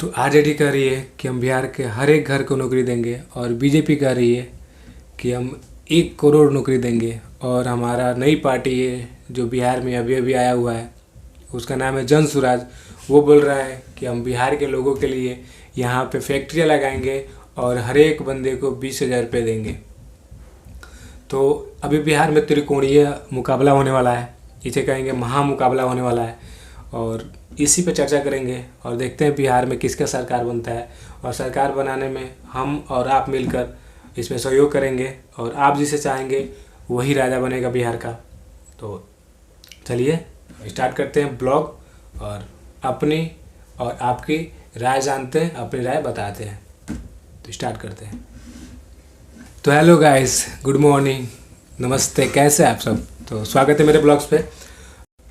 तो आरजेडी कह रही है कि हम बिहार के हर एक घर को नौकरी देंगे और बीजेपी कह रही है कि हम 1 करोड़ नौकरी देंगे। और हमारा नई पार्टी है जो बिहार में अभी अभी आया हुआ है, उसका नाम है जन स्वराज। वो बोल रहा है कि हम बिहार के लोगों के लिए यहाँ पे फैक्ट्रियाँ लगाएंगे और हर एक बंदे को 20,000 रुपये देंगे। तो अभी बिहार में त्रिकोणीय मुकाबला होने वाला है, इसे कहेंगे महामुकाबला होने वाला है और इसी पे चर्चा करेंगे और देखते हैं बिहार में किसका सरकार बनता है। और सरकार बनाने में हम और आप मिलकर इसमें सहयोग करेंगे और आप जिसे चाहेंगे वही राजा बनेगा बिहार का। तो चलिए स्टार्ट करते हैं ब्लॉग और अपनी और आपकी राय जानते हैं, अपनी राय बताते हैं। तो स्टार्ट करते हैं। तो हेलो गाइस, गुड मॉर्निंग, नमस्ते, कैसे हैं आप सब। तो स्वागत है मेरे ब्लॉग्स पे।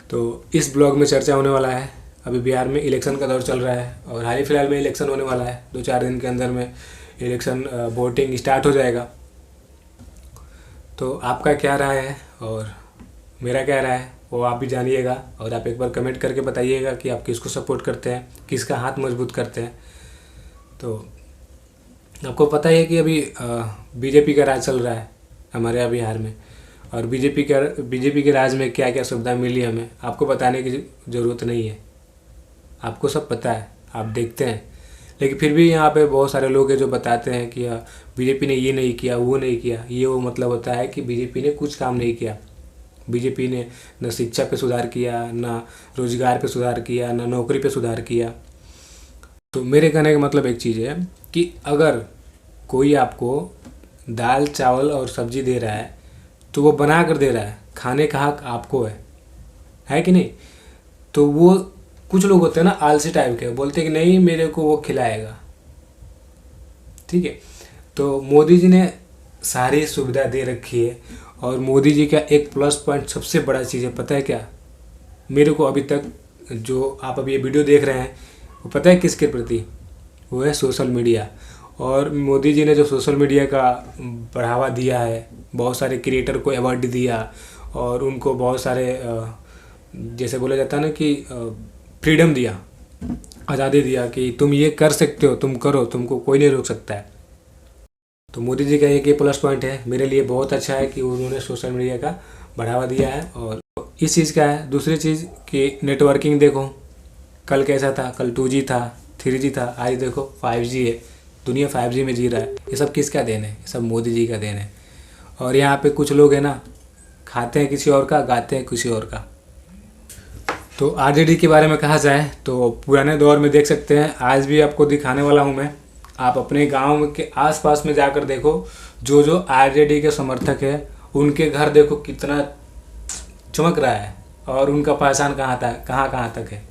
तो इस ब्लॉग में चर्चा होने वाला है, अभी बिहार में इलेक्शन का दौर चल रहा है और हाल ही फिलहाल में इलेक्शन होने वाला है। 2-4 दिन के अंदर में इलेक्शन वोटिंग स्टार्ट हो जाएगा। तो आपका क्या राय है और मेरा क्या राय है वो आप भी जानिएगा और आप एक बार कमेंट करके बताइएगा कि आप किसको सपोर्ट करते हैं, किसका हाथ मजबूत करते हैं। तो आपको पता ही है कि अभी बीजेपी का राज चल रहा है हमारे यहाँ बिहार में और बीजेपी के राज में क्या क्या सुविधा मिली हमें आपको बताने की ज़रूरत नहीं है, आपको सब पता है, आप देखते हैं। लेकिन फिर भी यहाँ पे बहुत सारे लोग हैं जो बताते हैं कि बीजेपी ने ये नहीं किया, वो नहीं किया। ये वो मतलब होता है कि बीजेपी ने कुछ काम नहीं किया। बीजेपी ने न शिक्षा पे सुधार किया, न रोजगार पे सुधार किया, न नौकरी पे सुधार किया। तो मेरे कहने का मतलब एक चीज़ है कि अगर कोई आपको दाल चावल और सब्जी दे रहा है तो वो बना कर दे रहा है, खाने का हक आपको है कि नहीं। तो वो कुछ लोग होते हैं ना आलसी टाइप के, बोलते हैं कि नहीं मेरे को वो खिलाएगा, ठीक है। तो मोदी जी ने सारी सुविधा दे रखी है और मोदी जी का एक प्लस पॉइंट सबसे बड़ा चीज़ है, पता है क्या। मेरे को अभी तक जो आप अभी ये वीडियो देख रहे हैं वो पता है किसके प्रति, वो है सोशल मीडिया। और मोदी जी ने जो सोशल मीडिया का बढ़ावा दिया है, बहुत सारे क्रिएटर को अवार्ड दिया और उनको बहुत सारे जैसे बोला जाता है ना कि फ्रीडम दिया, आज़ादी दिया कि तुम ये कर सकते हो, तुम करो, तुमको कोई नहीं रोक सकता है। तो मोदी जी का एक ये प्लस पॉइंट है, मेरे लिए बहुत अच्छा है कि उन्होंने सोशल मीडिया का बढ़ावा दिया है। और इस चीज़ का है। दूसरी चीज़ कि नेटवर्किंग देखो, कल कैसा था, कल 2G था, 3G था, आज देखो 5G है। दुनिया 5G में जी रहा है। ये सब किसका देन है? ये सब मोदी जी का देन है। और यहाँ पे कुछ लोग हैं ना, खाते हैं किसी और का, गाते हैं किसी और का। तो आरजेडी के बारे में कहा जाए तो पुराने दौर में देख सकते हैं, आज भी आपको दिखाने वाला हूँ मैं। आप अपने गांव के आसपास में जाकर देखो, जो जो आरजेडी के समर्थक है उनके घर देखो कितना चमक रहा है और उनका पहचान कहाँ तक है।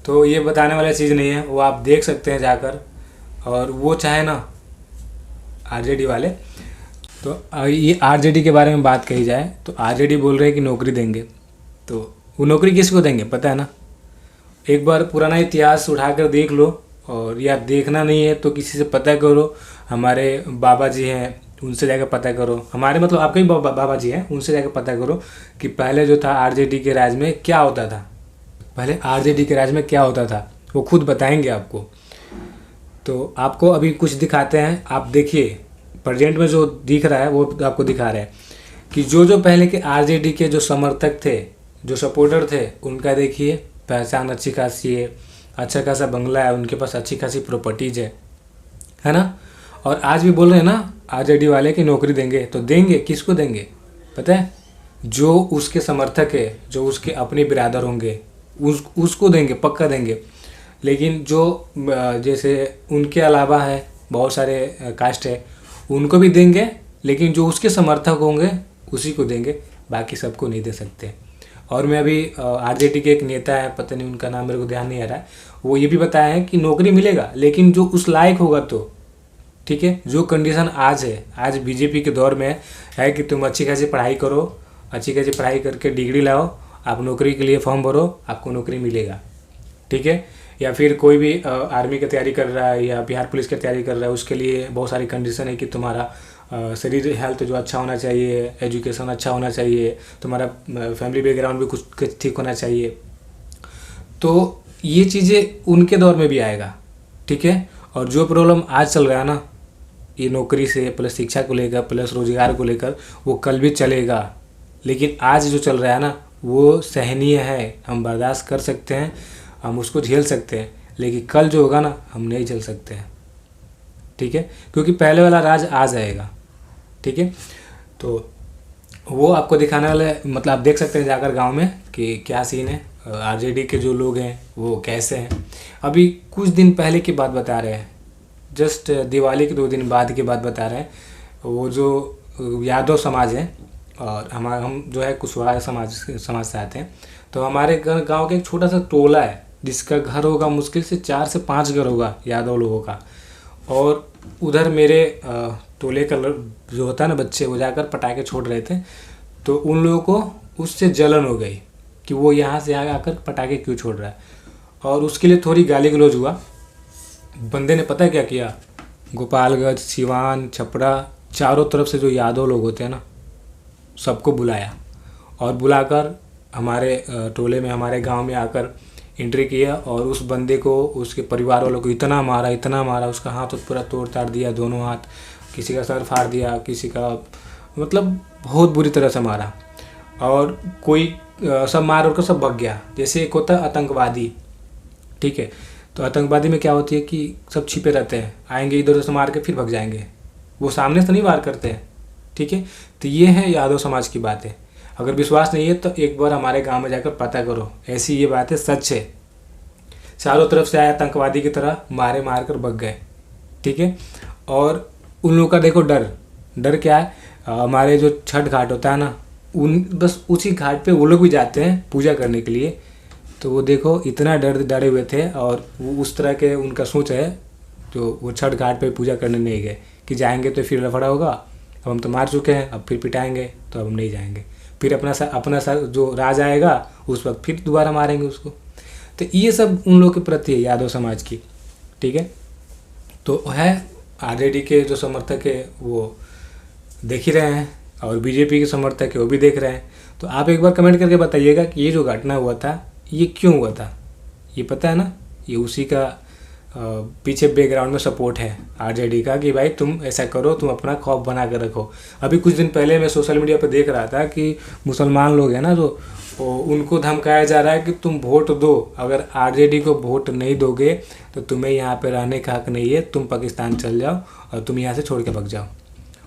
तो ये बताने वाली चीज़ नहीं है, वो आप देख सकते हैं जाकर। और वो चाहे ना आरजेडी वाले, तो ये आरजेडी के बारे में बात कही जाए तो आरजेडी बोल रहे हैं कि नौकरी देंगे। तो वो नौकरी किसको देंगे पता है ना। एक बार पुराना इतिहास उठाकर देख लो, और या देखना नहीं है तो किसी से पता करो। हमारे बाबा जी हैं, उनसे जाकर पता करो। हमारे मतलब आपके ही बाबा जी हैं, उनसे जाकर पता करो कि पहले जो था आरजेडी के राज में क्या होता था। पहले आरजेडी के राज में क्या होता था वो खुद बताएंगे आपको। तो आपको अभी कुछ दिखाते हैं, आप देखिए। प्रेजेंट में जो दिख रहा है वो आपको दिखा रहे हैं कि जो जो पहले के आरजेडी के जो समर्थक थे, जो सपोर्टर थे, उनका देखिए पहचान अच्छी खासी है, अच्छा खासा बंगला है, उनके पास अच्छी खासी प्रॉपर्टीज़ है ना। और आज भी बोल रहे हैं ना आरजेडी वाले की नौकरी देंगे। तो देंगे, किसको देंगे पता है? जो उसके समर्थक है, जो उसके अपने बिरादर होंगे, उसको देंगे, पक्का देंगे। लेकिन जो जैसे उनके अलावा है बहुत सारे कास्ट है, उनको भी देंगे, लेकिन जो उसके समर्थक होंगे उसी को देंगे, बाकी सबको नहीं दे सकते। और मैं अभी आरजेडी के एक नेता है, पता नहीं उनका नाम मेरे को ध्यान नहीं आ रहा है, वो ये भी बताया है कि नौकरी मिलेगा लेकिन जो उस लायक होगा। तो ठीक है, जो कंडीशन आज है, आज बीजेपी के दौर में है कि तुम अच्छी खासी पढ़ाई करो, अच्छी खासी पढ़ाई करके डिग्री लाओ, आप नौकरी के लिए फॉर्म भरो, आपको नौकरी मिलेगा, ठीक है। या फिर कोई भी आर्मी की तैयारी कर रहा है या बिहार पुलिस की तैयारी कर रहा है, उसके लिए बहुत सारी कंडीशन है कि तुम्हारा शरीर हेल्थ जो अच्छा होना चाहिए, एजुकेशन अच्छा होना चाहिए, तुम्हारा फैमिली बैकग्राउंड भी कुछ ठीक होना चाहिए। तो ये चीज़ें उनके दौर में भी आएगा, ठीक है। और जो प्रॉब्लम आज चल रहा है ना, ये नौकरी से प्लस शिक्षा को लेकर प्लस रोजगार को लेकर, वो कल भी चलेगा। लेकिन आज जो चल रहा है ना वो सहनीय है, हम बर्दाश्त कर सकते हैं, हम उसको झेल सकते हैं। लेकिन कल जो होगा ना हम नहीं झेल सकते हैं, ठीक है। क्योंकि पहले वाला राज आ जाएगा, ठीक है। तो वो आपको दिखाने वाले, मतलब आप देख सकते हैं जाकर गांव में कि क्या सीन है, आरजेडी के जो लोग हैं वो कैसे हैं। अभी कुछ दिन पहले की बात बता रहे हैं, जस्ट दिवाली के 2 दिन बाद की बात बता रहे हैं। वो जो यादव समाज है और हम जो है कुशवाहा समाज से आते हैं। तो हमारे गांव के एक छोटा सा टोला है जिसका घर होगा मुश्किल से 4 से 5 घर होगा यादव लोगों का। और उधर मेरे टोले का जो होता है ना बच्चे, वो जाकर पटाखे छोड़ रहे थे। तो उन लोगों को उससे जलन हो गई कि वो यहाँ से आकर पटाखे क्यों छोड़ रहा है, और उसके लिए थोड़ी गाली गलौज हुआ। बंदे ने पता है क्या किया, गोपालगंज, सिवान, छपरा, चारों तरफ से जो यादव लोग होते हैं ना सबको बुलाया, और बुलाकर हमारे टोले में, हमारे गांव में आकर एंट्री किया। और उस बंदे को, उसके परिवार वालों को इतना मारा, उसका हाथ पूरा तोड़ ताड़ दिया, दोनों हाथ, किसी का सर फाड़ दिया, किसी का, मतलब बहुत बुरी तरह से मारा। और कोई सब मार और सब भाग गया। जैसे एक होता है आतंकवादी, ठीक है। तो आतंकवादी में क्या होती है कि सब छिपे रहते हैं, आएंगे इधर उधर से मार के फिर भाग जाएंगे, वो सामने से नहीं वार करते हैं, ठीक है। तो ये है यादव समाज की बातें। अगर विश्वास नहीं है तो एक बार हमारे गांव में जाकर पता करो, ऐसी ये बातें सच है। चारों तरफ से आए आतंकवादी की तरह मार कर भाग गए, ठीक है। और उन लोगों का देखो डर क्या है, हमारे जो छठ घाट होता है ना, बस उसी घाट पे वो लोग भी जाते हैं पूजा करने के लिए। तो वो देखो इतना डरे हुए थे, और वो उस तरह के उनका सोच है, जो वो छठ घाट पे पूजा करने नहीं गए कि जाएंगे तो फिर लफड़ा होगा, अब हम तो मार चुके हैं, अब फिर पिटाएंगे तो अब हम नहीं जाएंगे, फिर अपना जो राज आएगा उस वक्त फिर दोबारा मारेंगे उसको। तो ये सब उन लोगों के प्रति है, यादव समाज की, ठीक है। तो है आरजेडी के जो समर्थक है वो देख ही रहे हैं, और बीजेपी के समर्थक है वो भी देख रहे हैं। तो आप एक बार कमेंट करके बताइएगा कि ये जो घटना हुआ था ये क्यों हुआ था। ये पता है ना, ये उसी का पीछे बैकग्राउंड में सपोर्ट है आरजेडी का, कि भाई तुम ऐसा करो, तुम अपना खौफ बना कर रखो। अभी कुछ दिन पहले मैं सोशल मीडिया पर देख रहा था कि मुसलमान लोग हैं ना, जो उनको धमकाया जा रहा है कि तुम वोट दो, अगर आरजेडी को वोट नहीं दोगे तो तुम्हें यहाँ पे रहने का हक नहीं है, तुम पाकिस्तान चल जाओ और तुम यहाँ से छोड़ के भाग जाओ।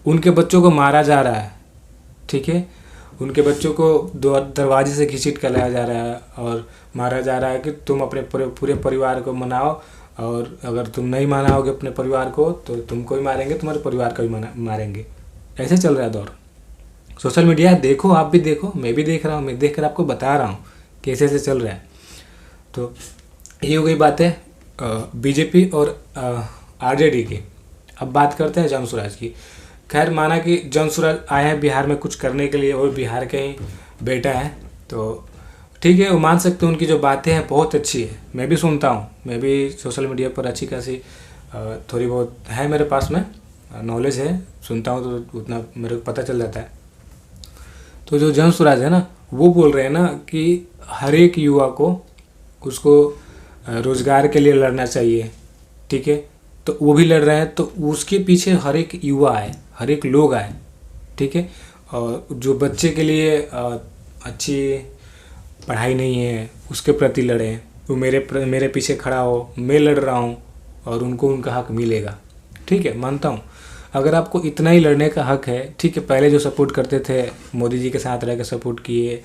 उनके बच्चों को मारा जा रहा है, ठीक है। उनके बच्चों को दरवाजे से घसीट कर लाया जा रहा है और मारा जा रहा है कि तुम अपने पूरे परिवार को मनाओ, और अगर तुम नहीं मनाओगे अपने परिवार को तो तुमको भी मारेंगे, तुम्हारे परिवार को भी मारेंगे। ऐसे चल रहा है दौर। सोशल मीडिया देखो, आप भी देखो, मैं भी देख रहा हूँ, मैं देख कर आपको बता रहा हूँ कैसे ऐसे चल रहा है। तो ये हो गई बात है बीजेपी और आरजेडी की। अब बात करते हैं जन-सुराज की। खैर, माना कि जन-सुराज आए हैं बिहार में कुछ करने के लिए, और बिहार के ही बेटा है, तो ठीक है, वो मान सकते हैं, उनकी जो बातें हैं बहुत अच्छी है, मैं भी सुनता हूँ, मैं भी सोशल मीडिया पर अच्छी खासी थोड़ी बहुत है मेरे पास में नॉलेज है, सुनता हूँ तो उतना मेरे को पता चल जाता है। तो जो जन-सुराज है ना, वो बोल रहे हैं ना कि हर एक युवा को उसको रोज़गार के लिए लड़ना चाहिए, ठीक है। तो वो भी लड़ रहे हैं, तो उसके पीछे हर एक युवा आए, हर एक लोग आए, ठीक है। और जो बच्चे के लिए अच्छी पढ़ाई नहीं है उसके प्रति लड़ें, वो मेरे पीछे खड़ा हो, मैं लड़ रहा हूँ और उनको उनका हक मिलेगा, ठीक है, मानता हूँ। अगर आपको इतना ही लड़ने का हक है, ठीक है, पहले जो सपोर्ट करते थे मोदी जी के साथ रह कर सपोर्ट किए,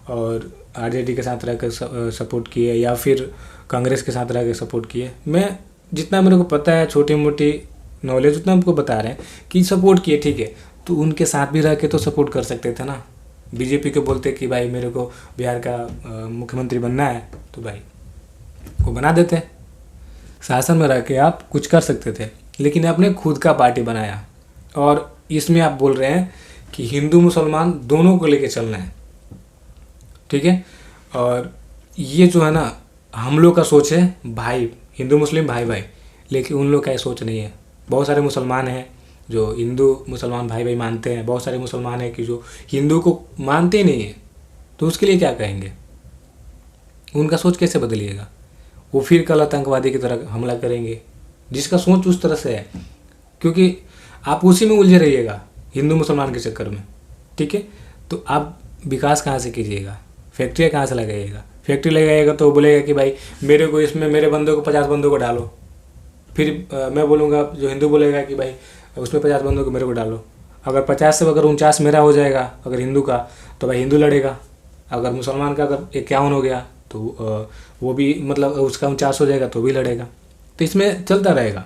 और आरजेडी के साथ रह कर सपोर्ट किए, या फिर कांग्रेस के साथ रह कर सपोर्ट किए, मैं जितना मेरे को पता है, छोटी मोटी नॉलेज उतना हमको बता रहे हैं कि सपोर्ट किए, ठीक है। तो उनके साथ भी रह के तो सपोर्ट कर सकते थे ना। बीजेपी को बोलते कि भाई मेरे को बिहार का मुख्यमंत्री बनना है, तो भाई वो बना देते। शासन में रह के आप कुछ कर सकते थे, लेकिन आपने खुद का पार्टी बनाया, और इसमें आप बोल रहे हैं कि हिंदू मुसलमान दोनों को लेके चलना है, ठीक है। और ये जो है ना, हम लोग का सोच है भाई, हिंदू मुस्लिम भाई भाई, लेकिन उन लोग का ये सोच नहीं है। बहुत सारे मुसलमान हैं जो हिंदू मुसलमान भाई भाई मानते हैं, बहुत सारे मुसलमान हैं कि जो हिंदू को मानते ही नहीं है, तो उसके लिए क्या कहेंगे? उनका सोच कैसे बदलिएगा? वो फिर कल आतंकवादी की तरह हमला करेंगे, जिसका सोच उस तरह से है, क्योंकि आप उसी में उलझे रहिएगा हिंदू मुसलमान के चक्कर में, ठीक है। तो आप विकास कहाँ से कीजिएगा, फैक्ट्रियाँ कहाँ से लगाइएगा? फैक्ट्री लगाइएगा तो वो बोलेगा कि भाई मेरे को इसमें मेरे बंदों को 50 बंदों को डालो, फिर मैं बोलूँगा, जो हिंदू बोलेगा कि भाई उसमें 50 बंदों को मेरे को डालो। अगर 50 से अगर 49 मेरा हो जाएगा अगर हिंदू का, तो भाई हिंदू लड़ेगा। अगर मुसलमान का अगर 51 हो गया तो वो भी मतलब उसका 49 हो जाएगा तो भी लड़ेगा। तो इसमें चलता रहेगा।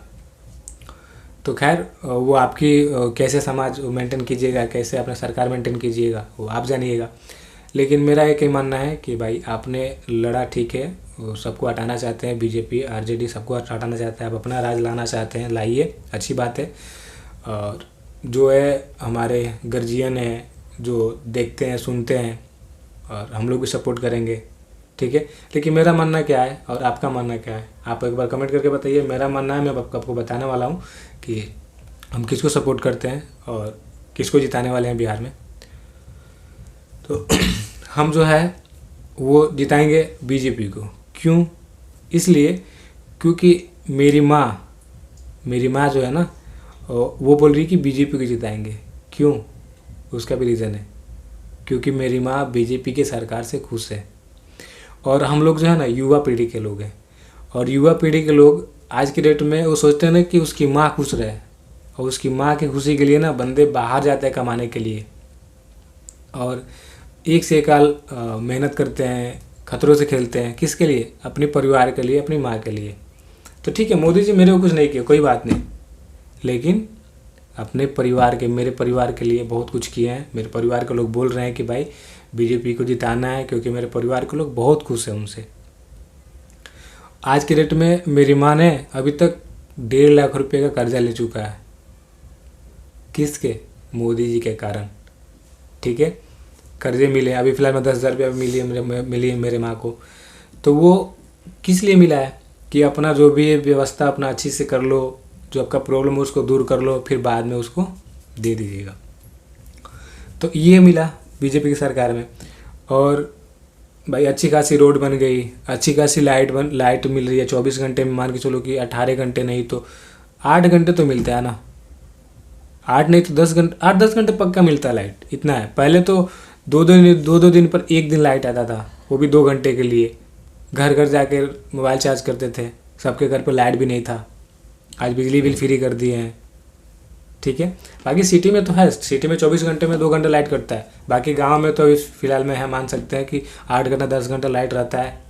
तो खैर वो आपकी कैसे समाज मेंटेन कीजिएगा, कैसे अपना सरकार मेंटेन कीजिएगा, वो आप जानिएगा। लेकिन मेरा एक ही मानना है कि भाई आपने लड़ा ठीक है, वो सबको हटाना चाहते हैं, बीजेपी आरजेडी सबको हटाना चाहते हैं, आप अपना राज लाना चाहते हैं, लाइए, अच्छी बात है। और जो है हमारे गर्जियन है जो देखते हैं सुनते हैं, और हम लोग भी सपोर्ट करेंगे, ठीक है। लेकिन मेरा मानना क्या है और आपका मानना क्या है, आप एक बार कमेंट करके बताइए। मेरा मानना है, मैं आपको बताने वाला हूँ कि हम किसको सपोर्ट करते हैं और किसको जिताने वाले हैं बिहार में। तो हम जो है वो जिताएंगे बीजेपी को। क्यों? इसलिए क्योंकि मेरी माँ जो है ना, वो बोल रही कि बीजेपी को जिताएंगे। क्यों? उसका भी रीज़न है, क्योंकि मेरी माँ बीजेपी की सरकार से खुश है। और हम लोग जो है ना युवा पीढ़ी के लोग हैं, और युवा पीढ़ी के लोग आज की डेट में वो सोचते हैं ना कि उसकी माँ खुश रहे, और उसकी माँ की खुशी के लिए ना बंदे बाहर जाते हैं कमाने के लिए, और एक से एक साल मेहनत करते हैं, खतरों से खेलते हैं। किसके लिए? अपने परिवार के लिए, अपनी माँ के लिए। तो ठीक है, मोदी जी मेरे को कुछ नहीं किया, कोई बात नहीं, लेकिन अपने परिवार के, मेरे परिवार के लिए बहुत कुछ किए हैं। मेरे परिवार के लोग बोल रहे हैं कि भाई बीजेपी को जिताना है, क्योंकि मेरे परिवार के लोग बहुत खुश हैं उनसे। आज के डेट में मेरी माँ ने अभी तक 1.5 लाख रुपए का कर्जा ले चुका है। किसके? मोदी जी के कारण, ठीक है। कर्जे मिले, अभी फ़िलहाल में 10,000 रुपया मिली है मेरे माँ को। तो वो किस लिए मिला है कि अपना जो भी व्यवस्था अपना अच्छी से कर लो, जो आपका प्रॉब्लम है उसको दूर कर लो, फिर बाद में उसको दे दीजिएगा। तो ये मिला बीजेपी की सरकार में। और भाई अच्छी खासी रोड बन गई, अच्छी खासी लाइट मिल रही है 24 घंटे में। मान के चलो कि 18 घंटे नहीं तो 8 घंटे तो मिलता है ना, 8 नहीं तो 10 घंटे, 8-10 घंटे पक्का मिलता है लाइट, इतना है। पहले तो दो दिन पर एक दिन लाइट आता था, वो भी 2 घंटे के लिए। घर घर जाके मोबाइल चार्ज करते थे, सबके घर पर लाइट भी नहीं था। आज बिजली बिल फ्री कर दिए हैं, ठीक है। बाकी सिटी में तो है, सिटी में 24 घंटे में 2 घंटे लाइट कटता है। बाकी गांव में तो इस फिलहाल में है, मान सकते हैं कि 8 घंटा 10 घंटा लाइट रहता है,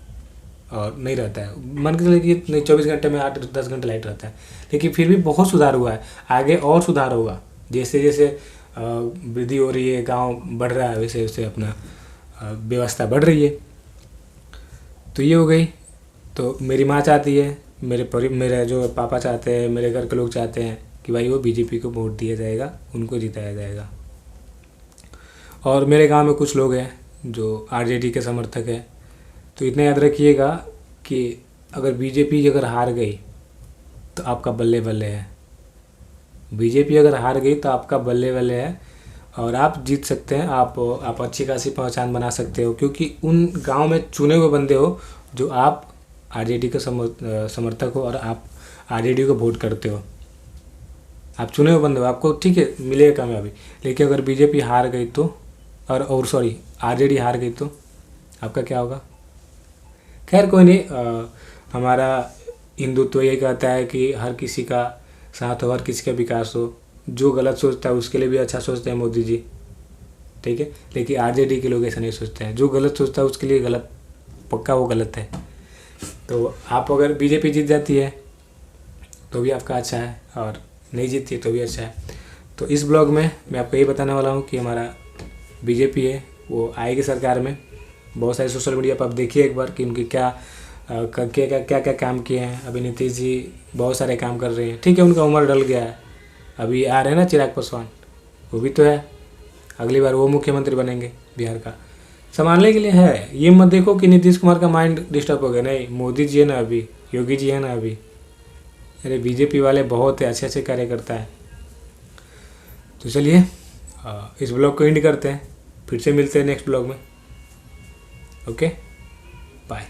और नहीं रहता है, मान के चलिए कि नहीं 24 घंटे में 8-10 घंटे लाइट रहता है। लेकिन फिर भी बहुत सुधार हुआ है, आगे और सुधार होगा। जैसे जैसे वृद्धि हो रही है, गांव बढ़ रहा है, वैसे वैसे अपना व्यवस्था बढ़ रही है। तो ये हो गई। तो मेरी माँ चाहती है, मेरे जो पापा चाहते हैं, मेरे घर के लोग चाहते हैं कि भाई वो बीजेपी को वोट दिया जाएगा, उनको जिताया जाएगा। और मेरे गांव में कुछ लोग हैं जो आरजेडी के समर्थक हैं। तो इतना याद रखिएगा कि अगर बीजेपी अगर हार गई तो आपका बल्ले बल्ले है। बीजेपी अगर हार गई तो आपका बल्ले बल्ले है, और आप जीत सकते हैं। आप अच्छी खासी पहचान बना सकते हो, क्योंकि उन गांव में चुने हुए बंदे हो जो आप आरजेडी के समर्थक हो और आप आरजेडी को वोट करते हो। आप चुने हुए बंदे हो, आपको ठीक है मिलेगा कामयाबी। लेकिन अगर बीजेपी हार गई तो, और सॉरी आरजेडी हार गई तो आपका क्या होगा? खैर कोई नहीं, हमारा हिंदुत्व ये कहता है कि हर किसी का साथ हो, हर किसी का विकास हो। जो गलत सोचता है उसके लिए भी अच्छा सोचते हैं मोदी जी, ठीक है। लेकिन आरजेडी के लोग ऐसा नहीं सोचते हैं, जो गलत सोचता है उसके लिए गलत, पक्का वो गलत है। तो आप अगर बीजेपी जीत जाती है तो भी आपका अच्छा है, और नहीं जीतती है तो भी अच्छा है। तो इस ब्लॉग में मैं आपको ये बताने वाला हूँ कि हमारा बीजेपी है वो आएगी सरकार में। बहुत सारे सोशल मीडिया पर आप देखिए एक बार कि उनकी क्या क्या काम किए हैं। अभी नीतीश जी बहुत सारे काम कर रहे हैं, ठीक है, उनका उम्र डल गया है। अभी आ रहे हैं ना चिराग पासवान, वो भी तो है, अगली बार वो मुख्यमंत्री बनेंगे बिहार का, संभालने के लिए है। ये मत देखो कि नीतीश कुमार का माइंड डिस्टर्ब हो गया, नहीं, मोदी जी है ना अभी, योगी जी है ना अभी। अरे बीजेपी वाले बहुत अच्छे अच्छे कार्य करता है। तो चलिए इस ब्लॉग को एंड करते हैं, फिर से मिलते हैं नेक्स्ट ब्लॉग में। Okay, bye.